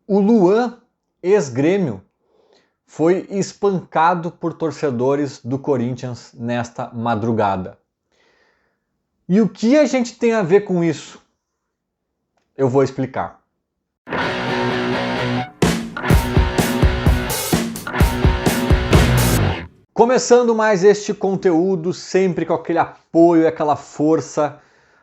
O Luan, ex-Grêmio, foi espancado por torcedores do Corinthians nesta madrugada. E o que a gente tem a ver com isso? Eu vou explicar. Começando mais este conteúdo, sempre com aquele apoio e aquela força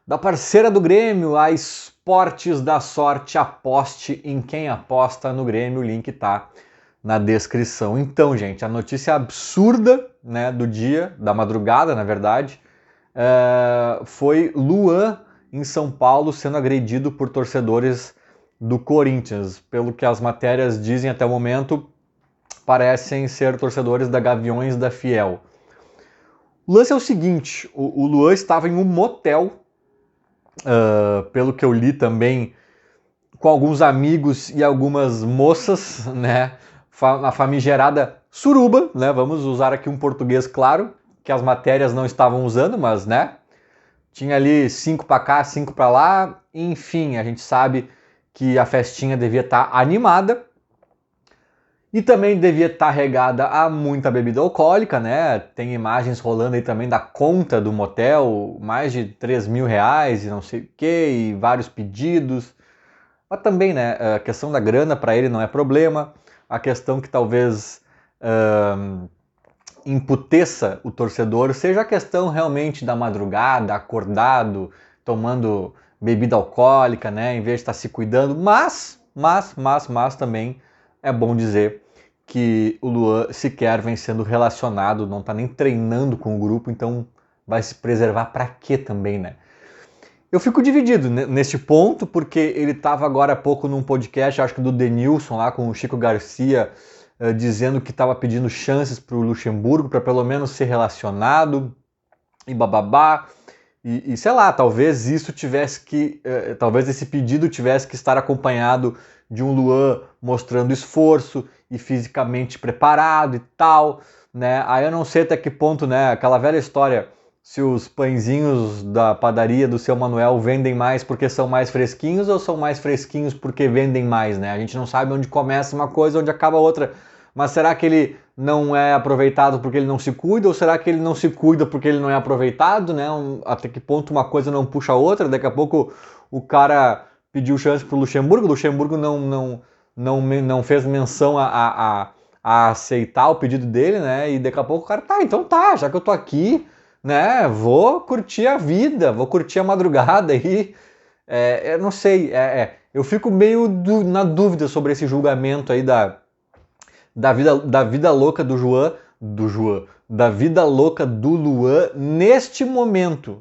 da parceira do Grêmio, a Esportes da Sorte. Aposte em quem aposta no Grêmio, o link tá na descrição. Então, gente, a notícia absurda, né, do dia, da madrugada, na verdade, foi Luan em São Paulo sendo agredido por torcedores do Corinthians. Pelo que as matérias dizem até o momento, parecem ser torcedores da Gaviões da Fiel. O lance é o seguinte, o Luan estava em um motel, pelo que eu li também, com alguns amigos e algumas moças, né, na famigerada suruba, né, vamos usar aqui um português claro, que as matérias não estavam usando, mas, né, tinha ali 5 para cá, 5 para lá, enfim, a gente sabe que a festinha devia estar animada, e também devia estar regada a muita bebida alcoólica, né? Tem imagens rolando aí também da conta do motel, mais de 3 mil reais e não sei o que, e vários pedidos. Mas também, né, a questão da grana para ele não é problema. A questão que talvez emputeça o torcedor seja a questão realmente da madrugada, acordado, tomando bebida alcoólica, né? Em vez de estar se cuidando. Mas também é bom dizer que o Luan sequer vem sendo relacionado, não está nem treinando com o grupo, então vai se preservar para quê também, né? Eu fico dividido neste ponto, porque ele estava agora há pouco num podcast, acho que do Denilson, lá com o Chico Garcia, dizendo que estava pedindo chances para o Luxemburgo, para pelo menos ser relacionado, e bababá. E sei lá, talvez isso tivesse que, talvez esse pedido tivesse que estar acompanhado de um Luan mostrando esforço e fisicamente preparado e tal, né? Aí eu não sei até que ponto, né? Aquela velha história, se os pãezinhos da padaria do seu Manuel vendem mais porque são mais fresquinhos ou são mais fresquinhos porque vendem mais, né? A gente não sabe onde começa uma coisa, onde acaba outra. Mas será que ele não é aproveitado porque ele não se cuida? Ou será que ele não se cuida porque ele não é aproveitado, né? Até que ponto uma coisa não puxa a outra? Daqui a pouco o cara pediu chance pro Luxemburgo, o Luxemburgo não fez menção a aceitar o pedido dele, né? E daqui a pouco o cara, tá, então tá, já que eu tô aqui, né? Vou curtir a vida, vou curtir a madrugada aí. Eu não sei, eu fico meio na dúvida sobre esse julgamento aí da vida louca da vida louca do Luan neste momento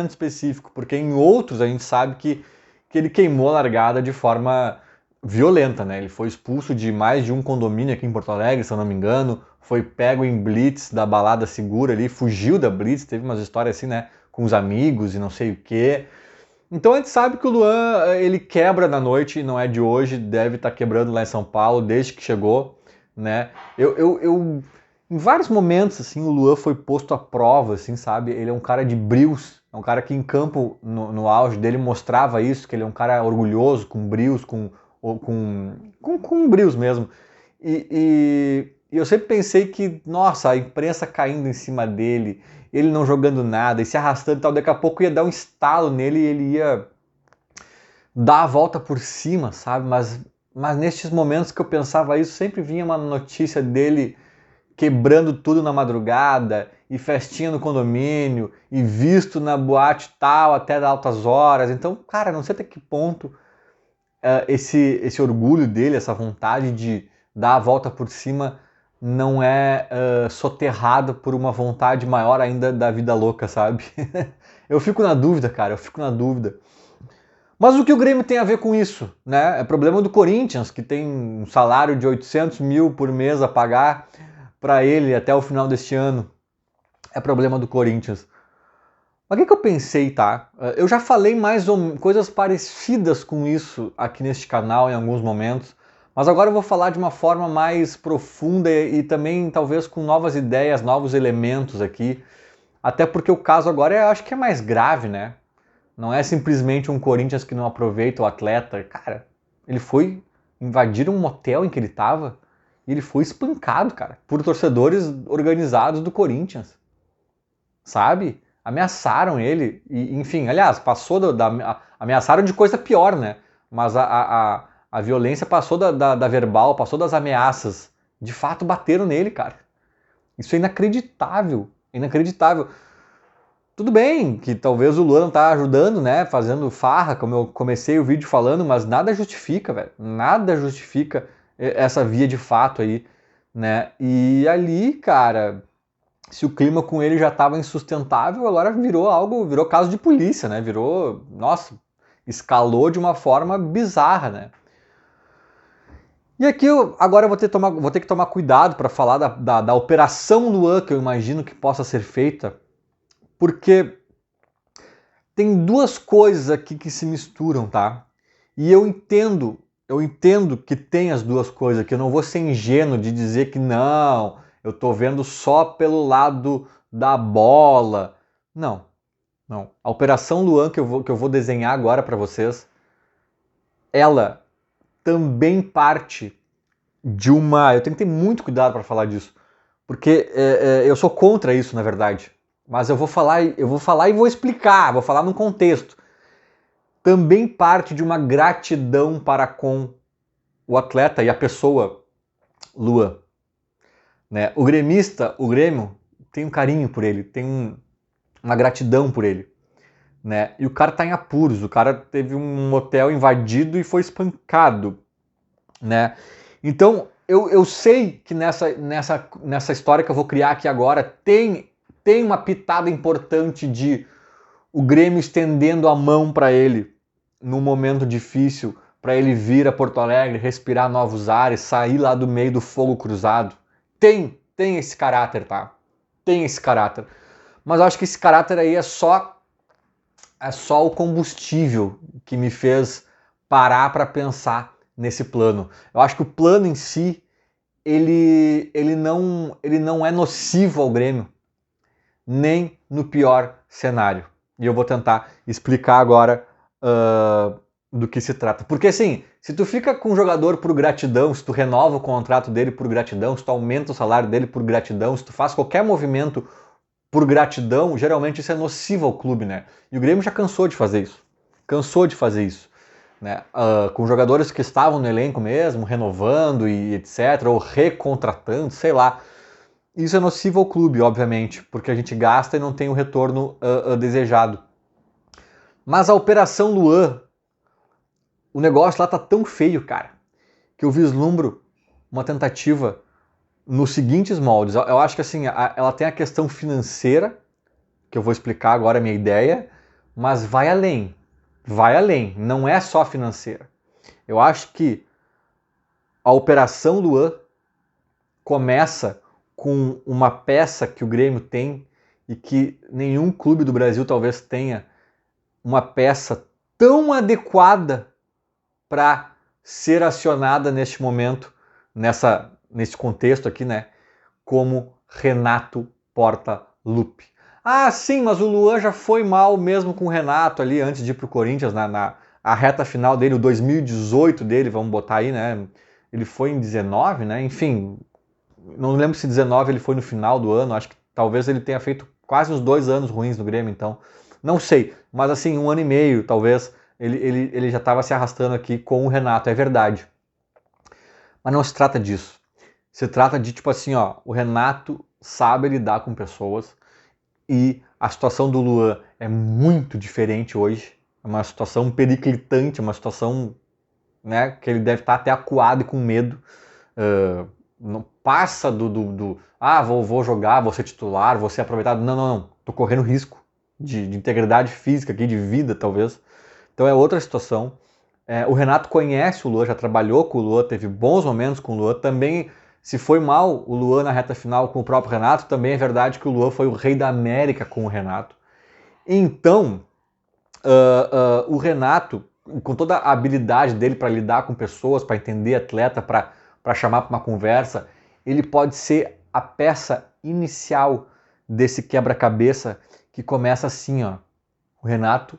específico, porque em outros a gente sabe que ele queimou a largada de forma violenta, né? Ele foi expulso de mais de um condomínio aqui em Porto Alegre, se eu não me engano, foi pego em blitz da balada segura ali, fugiu da blitz, teve umas histórias assim, né, com os amigos e não sei o quê. Então a gente sabe que o Luan, ele quebra na noite, não é de hoje, deve estar quebrando lá em São Paulo desde que chegou, né? Em vários momentos, assim, o Luan foi posto à prova, assim, sabe? Ele é um cara de brios, é um cara que em campo, no auge dele, mostrava isso, que ele é um cara orgulhoso, com brios, com brios mesmo. E eu sempre pensei que, nossa, a imprensa caindo em cima dele, ele não jogando nada, e se arrastando e tal, daqui a pouco ia dar um estalo nele e ele ia dar a volta por cima, sabe? Mas nestes momentos que eu pensava isso, sempre vinha uma notícia dele quebrando tudo na madrugada, e festinha no condomínio, e visto na boate tal até altas horas. Então, cara, não sei até que ponto esse orgulho dele, essa vontade de dar a volta por cima não é soterrado por uma vontade maior ainda da vida louca, sabe? Eu fico na dúvida, cara, eu fico na dúvida. Mas o que o Grêmio tem a ver com isso, né? É problema do Corinthians, que tem um salário de 800 mil por mês a pagar para ele até o final deste ano. É problema do Corinthians. Mas o que eu pensei, tá? Eu já falei coisas parecidas com isso aqui neste canal em alguns momentos, mas agora eu vou falar de uma forma mais profunda e também talvez com novas ideias, novos elementos aqui. Até porque o caso agora eu acho que é mais grave, né? Não é simplesmente um Corinthians que não aproveita o atleta. Cara, ele foi invadiram um motel em que ele estava e ele foi espancado, cara, por torcedores organizados do Corinthians, sabe? Ameaçaram ele, e, enfim, aliás, passou ameaçaram de coisa pior, né? Mas a violência passou da verbal, passou das ameaças. De fato, bateram nele, cara. Isso é inacreditável, inacreditável. Tudo bem que talvez o Luan não tá ajudando, né, fazendo farra, como eu comecei o vídeo falando, mas nada justifica, velho. Nada justifica essa via de fato aí, né? E ali, cara, se o clima com ele já estava insustentável, agora virou caso de polícia, né? Nossa, escalou de uma forma bizarra, né? E aqui agora eu vou ter que tomar cuidado para falar da Operação Luan, que eu imagino que possa ser feita, porque tem duas coisas aqui que se misturam, tá? E eu entendo que tem as duas coisas, que eu não vou ser ingênuo de dizer que não, eu tô vendo só pelo lado da bola. Não, não. A Operação Luan que eu vou desenhar agora para vocês, ela também parte de uma... Eu tenho que ter muito cuidado para falar disso, porque eu sou contra isso, na verdade. Mas eu vou falar e vou explicar, vou falar num contexto. Também parte de uma gratidão para com o atleta e a pessoa Luan. Né? O Grêmio, tem um carinho por ele, tem uma gratidão por ele. Né? E o cara tá em apuros, o cara teve um motel invadido e foi espancado. Né? Então, eu sei que nessa história que eu vou criar aqui agora tem uma pitada importante de o Grêmio estendendo a mão para ele num momento difícil, para ele vir a Porto Alegre, respirar novos ares, sair lá do meio do fogo cruzado. Tem esse caráter, tá? Tem esse caráter. Mas eu acho que esse caráter aí é só o combustível que me fez parar para pensar nesse plano. Eu acho que o plano em si, ele não é nocivo ao Grêmio, nem no pior cenário. E eu vou tentar explicar agora do que se trata. Porque assim, se tu fica com o jogador por gratidão, se tu renova o contrato dele por gratidão, se tu aumenta o salário dele por gratidão, se tu faz qualquer movimento por gratidão, geralmente isso é nocivo ao clube, né? E o Grêmio já cansou de fazer isso. Cansou de fazer isso. Né? Com jogadores que estavam no elenco mesmo, renovando e etc., ou recontratando, sei lá. Isso é nocivo ao clube, obviamente, porque a gente gasta e não tem o retorno desejado. Mas a Operação Luan, o negócio lá tá tão feio, cara, que eu vislumbro uma tentativa nos seguintes moldes. Eu acho que assim, ela tem a questão financeira, que eu vou explicar agora a minha ideia, mas vai além. Vai além, não é só financeira. Eu acho que a Operação Luan começa com uma peça que o Grêmio tem e que nenhum clube do Brasil talvez tenha, uma peça tão adequada para ser acionada neste momento, nesse contexto aqui, né, como Renato Portaluppi. Ah, sim, mas o Luan já foi mal mesmo com o Renato ali antes de ir pro Corinthians, a reta final dele, o 2018 dele, vamos botar aí, né? Ele foi em 19, né? Enfim, não lembro se 19 ele foi no final do ano, acho que talvez ele tenha feito quase uns 2 anos ruins no Grêmio, então. Não sei, mas assim, 1 ano e meio, talvez, ele já estava se arrastando aqui com o Renato, é verdade. Mas não se trata disso. Se trata de, tipo assim, ó, o Renato sabe lidar com pessoas e a situação do Luan é muito diferente hoje. É uma situação periclitante, uma situação, né, que ele deve estar até acuado e com medo. Não passa vou jogar, vou ser titular, vou ser aproveitado. Não. Tô correndo risco de integridade física aqui, de vida, talvez. Então é outra situação. O Renato conhece o Luan, já trabalhou com o Luan, teve bons momentos com o Luan. Também, se foi mal o Luan na reta final com o próprio Renato, também é verdade que o Luan foi o rei da América com o Renato. Então, o Renato, com toda a habilidade dele para lidar com pessoas, para entender atleta, para chamar para uma conversa, ele pode ser a peça inicial desse quebra-cabeça que começa assim, ó. O Renato,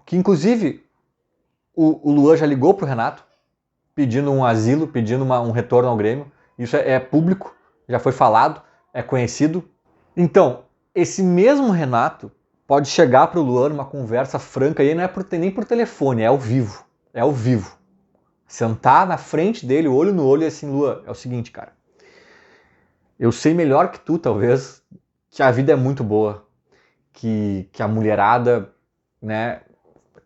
que inclusive o Luan já ligou pro Renato, pedindo um asilo, pedindo um retorno ao Grêmio. Isso é público, já foi falado, é conhecido. Então, esse mesmo Renato pode chegar para o Luan numa conversa franca, e não é nem por telefone, é ao vivo. É ao vivo. Sentar na frente dele, olho no olho, e assim, Luan, é o seguinte, cara. Eu sei melhor que tu, talvez, que a vida é muito boa, que a mulherada, né,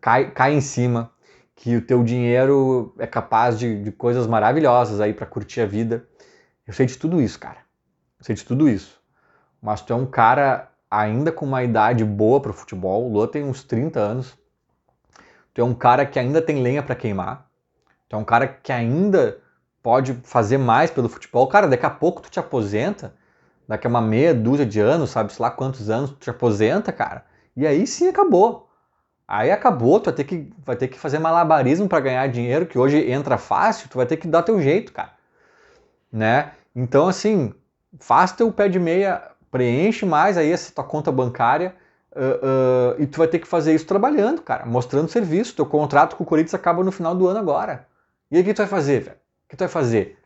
cai em cima, que o teu dinheiro é capaz de coisas maravilhosas aí pra curtir a vida. Eu sei de tudo isso, cara. Eu sei de tudo isso. Mas tu é um cara ainda com uma idade boa pro futebol. O Luan tem uns 30 anos. Tu é um cara que ainda tem lenha pra queimar. Tu é um cara que ainda pode fazer mais pelo futebol. Cara, daqui a pouco tu te aposenta. Daqui a uma meia dúzia de anos, sabe? Sei lá quantos anos tu te aposenta, cara. E aí sim acabou. Aí acabou, tu vai ter que fazer malabarismo para ganhar dinheiro, que hoje entra fácil, tu vai ter que dar teu jeito, cara. Né? Então, assim, faz teu pé de meia, preenche mais aí essa tua conta bancária e tu vai ter que fazer isso trabalhando, cara, mostrando serviço. Teu contrato com o Corinthians acaba no final do ano agora. E aí o que tu vai fazer, velho? O que tu vai fazer?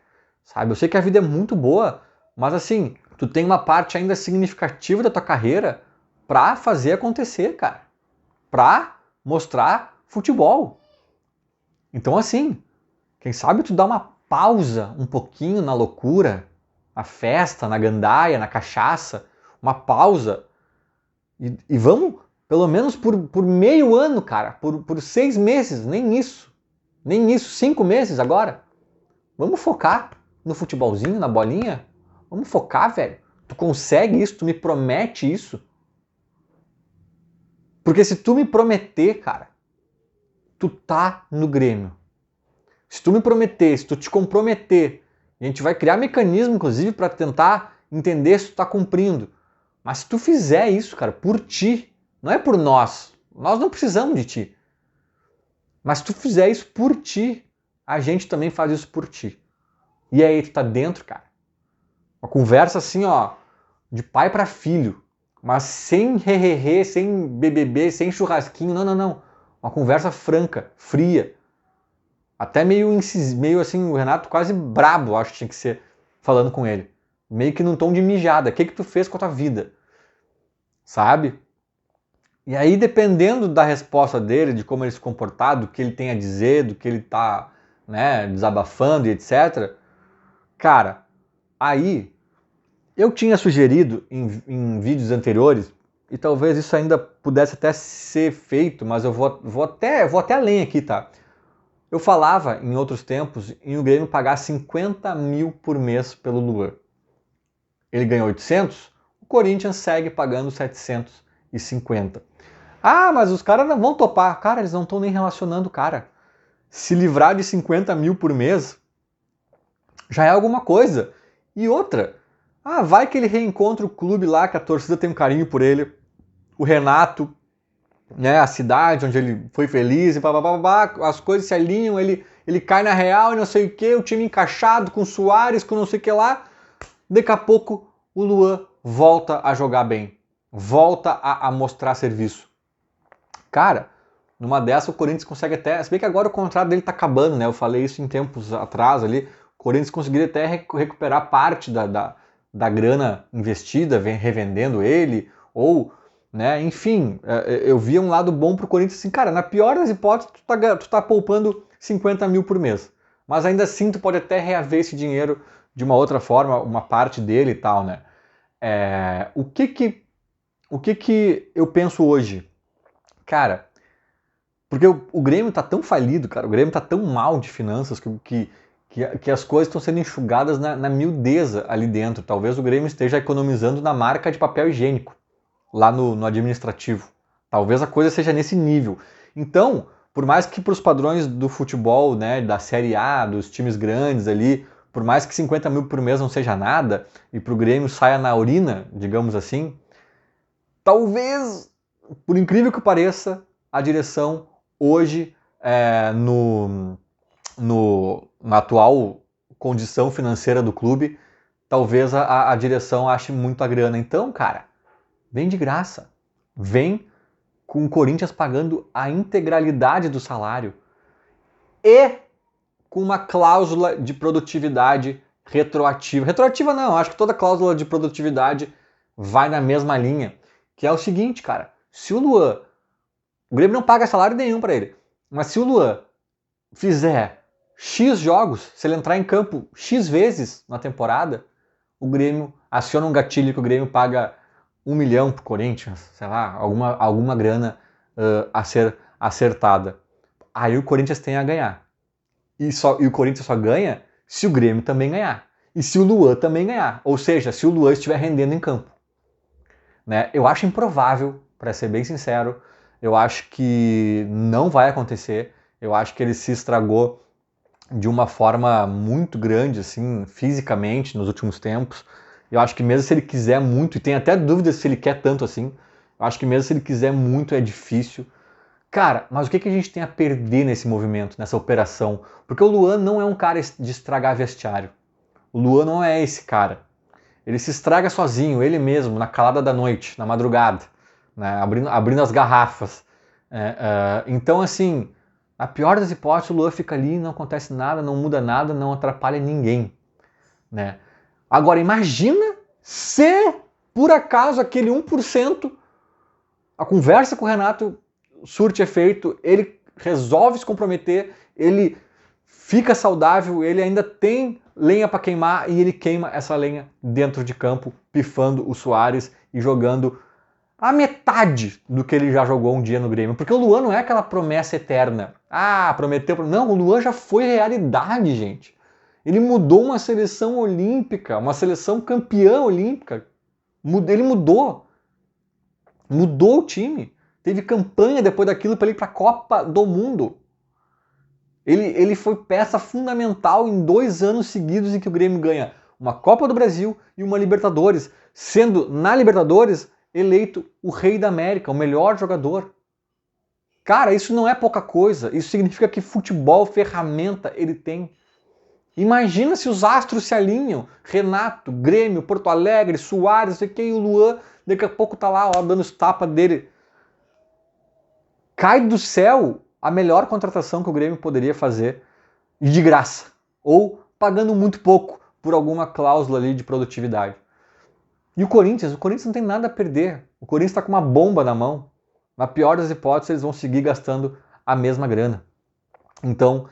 Sabe, eu sei que a vida é muito boa, mas assim, tu tem uma parte ainda significativa da tua carreira pra fazer acontecer, cara. Pra mostrar futebol. Então assim, quem sabe tu dá uma pausa um pouquinho na loucura, na festa, na gandaia, na cachaça, uma pausa e vamos, pelo menos por meio ano, cara, por 6 meses, nem isso, 5 meses agora, vamos focar no futebolzinho, na bolinha, vamos focar, velho, tu consegue isso, tu me promete isso, porque se tu me prometer, cara, tu tá no Grêmio. Se tu me prometer, se tu te comprometer, a gente vai criar mecanismo, inclusive, para tentar entender se tu tá cumprindo. Mas se tu fizer isso, cara, por ti, não é por nós. Nós não precisamos de ti. Mas se tu fizer isso por ti, a gente também faz isso por ti. E aí, tu tá dentro, cara. Uma conversa assim, ó, de pai para filho. Mas sem re, sem BBB, sem churrasquinho, não, não, não. Uma conversa franca, fria. Até meio assim, o Renato quase brabo, acho que tinha que ser, falando com ele. Meio que num tom de mijada. O que tu fez com a tua vida? Sabe? E aí, dependendo da resposta dele, de como ele se comportar, do que ele tem a dizer, do que ele tá, né, desabafando e etc. Cara, aí eu tinha sugerido em vídeos anteriores, e talvez isso ainda pudesse até ser feito, mas eu vou até além aqui, tá? Eu falava, em outros tempos, em o Grêmio pagar 50 mil por mês pelo Luan. Ele ganhou 800, o Corinthians segue pagando 750. Ah, mas os caras não vão topar. Cara, eles não estão nem relacionando o cara. Se livrar de 50 mil por mês já é alguma coisa. E outra, vai que ele reencontra o clube lá, que a torcida tem um carinho por ele. O Renato, né, a cidade onde ele foi feliz, e babá, as coisas se alinham, ele cai na real e não sei o que, o time encaixado com o Soares, com não sei o que lá. Daqui a pouco o Luan volta a jogar bem, volta a mostrar serviço. Cara, numa dessa o Corinthians consegue até, se bem que agora o contrato dele tá acabando, né? Eu falei isso em tempos atrás ali, o Corinthians conseguiria até recuperar parte da grana investida, revendendo ele, ou, né, enfim, eu via um lado bom pro Corinthians assim, cara, na pior das hipóteses, tu tá poupando 50 mil por mês, mas ainda assim tu pode até reaver esse dinheiro de uma outra forma, uma parte dele e tal, né? O que eu penso hoje? Cara, porque o Grêmio tá tão falido, cara, o Grêmio tá tão mal de finanças que as coisas estão sendo enxugadas na miudeza ali dentro. Talvez o Grêmio esteja economizando na marca de papel higiênico, lá no administrativo. Talvez a coisa seja nesse nível. Então, por mais que para os padrões do futebol, né, da Série A, dos times grandes ali, por mais que 50 mil por mês não seja nada, e para o Grêmio saia na urina, digamos assim, talvez, por incrível que pareça, a direção hoje, na atual condição financeira do clube, talvez a direção ache muita grana. Então, cara, vem de graça. Vem com o Corinthians pagando a integralidade do salário. E com uma cláusula de produtividade retroativa. Retroativa não, acho que toda cláusula de produtividade vai na mesma linha, que é o seguinte, cara, se o Luan, o Grêmio não paga salário nenhum para ele, mas se o Luan fizer X jogos, se ele entrar em campo X vezes na temporada, o Grêmio aciona um gatilho que o Grêmio paga 1 milhão pro Corinthians, sei lá, alguma grana a ser acertada. Aí o Corinthians tem a ganhar. E o Corinthians só ganha se o Grêmio também ganhar. E se o Luan também ganhar. Ou seja, se o Luan estiver rendendo em campo. Né? Eu acho improvável, para ser bem sincero. Eu acho que não vai acontecer. Eu acho que ele se estragou de uma forma muito grande, assim, fisicamente, nos últimos tempos. Eu acho que mesmo se ele quiser muito, e tem até dúvidas se ele quer tanto assim, eu acho que mesmo se ele quiser muito é difícil. Cara, mas o que a gente tem a perder nesse movimento, nessa operação? Porque o Luan não é um cara de estragar vestiário. O Luan não é esse cara. Ele se estraga sozinho, ele mesmo, na calada da noite, na madrugada, né? abrindo as garrafas. Então, assim, na pior das hipóteses, o Luan fica ali, não acontece nada, não muda nada, não atrapalha ninguém. Né? Agora, imagina se, por acaso, aquele 1%, a conversa com o Renato surte efeito, ele resolve se comprometer, ele fica saudável, ele ainda tem lenha para queimar e ele queima essa lenha dentro de campo, pifando o Soares e jogando a metade do que ele já jogou um dia no Grêmio. Porque o Luan não é aquela promessa eterna. Ah, prometeu... Não, o Luan já foi realidade, gente. Ele mudou uma seleção olímpica, uma seleção campeã olímpica. Ele mudou. Mudou o time. Teve campanha depois daquilo para ele ir para a Copa do Mundo. Ele foi peça fundamental em 2 anos seguidos em que o Grêmio ganha uma Copa do Brasil e uma Libertadores, sendo na Libertadores eleito o Rei da América, o melhor jogador. Cara, isso não é pouca coisa. Isso significa que futebol, ferramenta, ele tem. Imagina se os astros se alinham. Renato, Grêmio, Porto Alegre, Soares, sei que, e o Luan, daqui a pouco tá lá, ó, dando os tapas dele. Cai do céu a melhor contratação que o Grêmio poderia fazer, e de graça, ou pagando muito pouco por alguma cláusula ali de produtividade. E o Corinthians não tem nada a perder. O Corinthians está com uma bomba na mão. Na pior das hipóteses, eles vão seguir gastando a mesma grana. Então,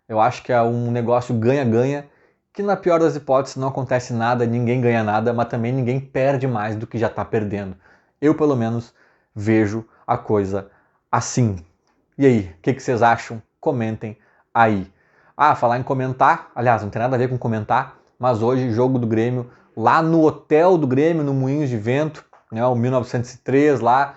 eu acho que é um negócio ganha-ganha, que na pior das hipóteses não acontece nada, ninguém ganha nada, mas também ninguém perde mais do que já está perdendo. Eu, pelo menos, vejo a coisa assim. E aí, o que vocês acham? Comentem aí. Ah, falar em comentar, aliás, não tem nada a ver com comentar, mas hoje, jogo do Grêmio, lá no hotel do Grêmio, no Moinhos de Vento, né, o 1903, lá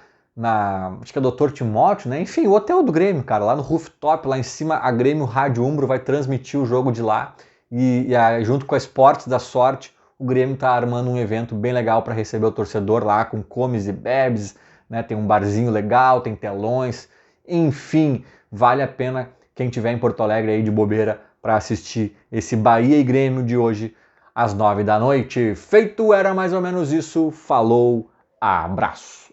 acho que é Dr. Timóteo, né? Enfim, o hotel do Grêmio, cara, lá no rooftop, lá em cima, a Grêmio Rádio Umbro vai transmitir o jogo de lá e junto com a Esportes da Sorte, o Grêmio tá armando um evento bem legal para receber o torcedor lá, com comes e bebes, né? Tem um barzinho legal, tem telões, enfim, vale a pena quem estiver em Porto Alegre aí de bobeira para assistir esse Bahia e Grêmio de hoje às 9 da noite. Feito, era mais ou menos isso. Falou, abraço.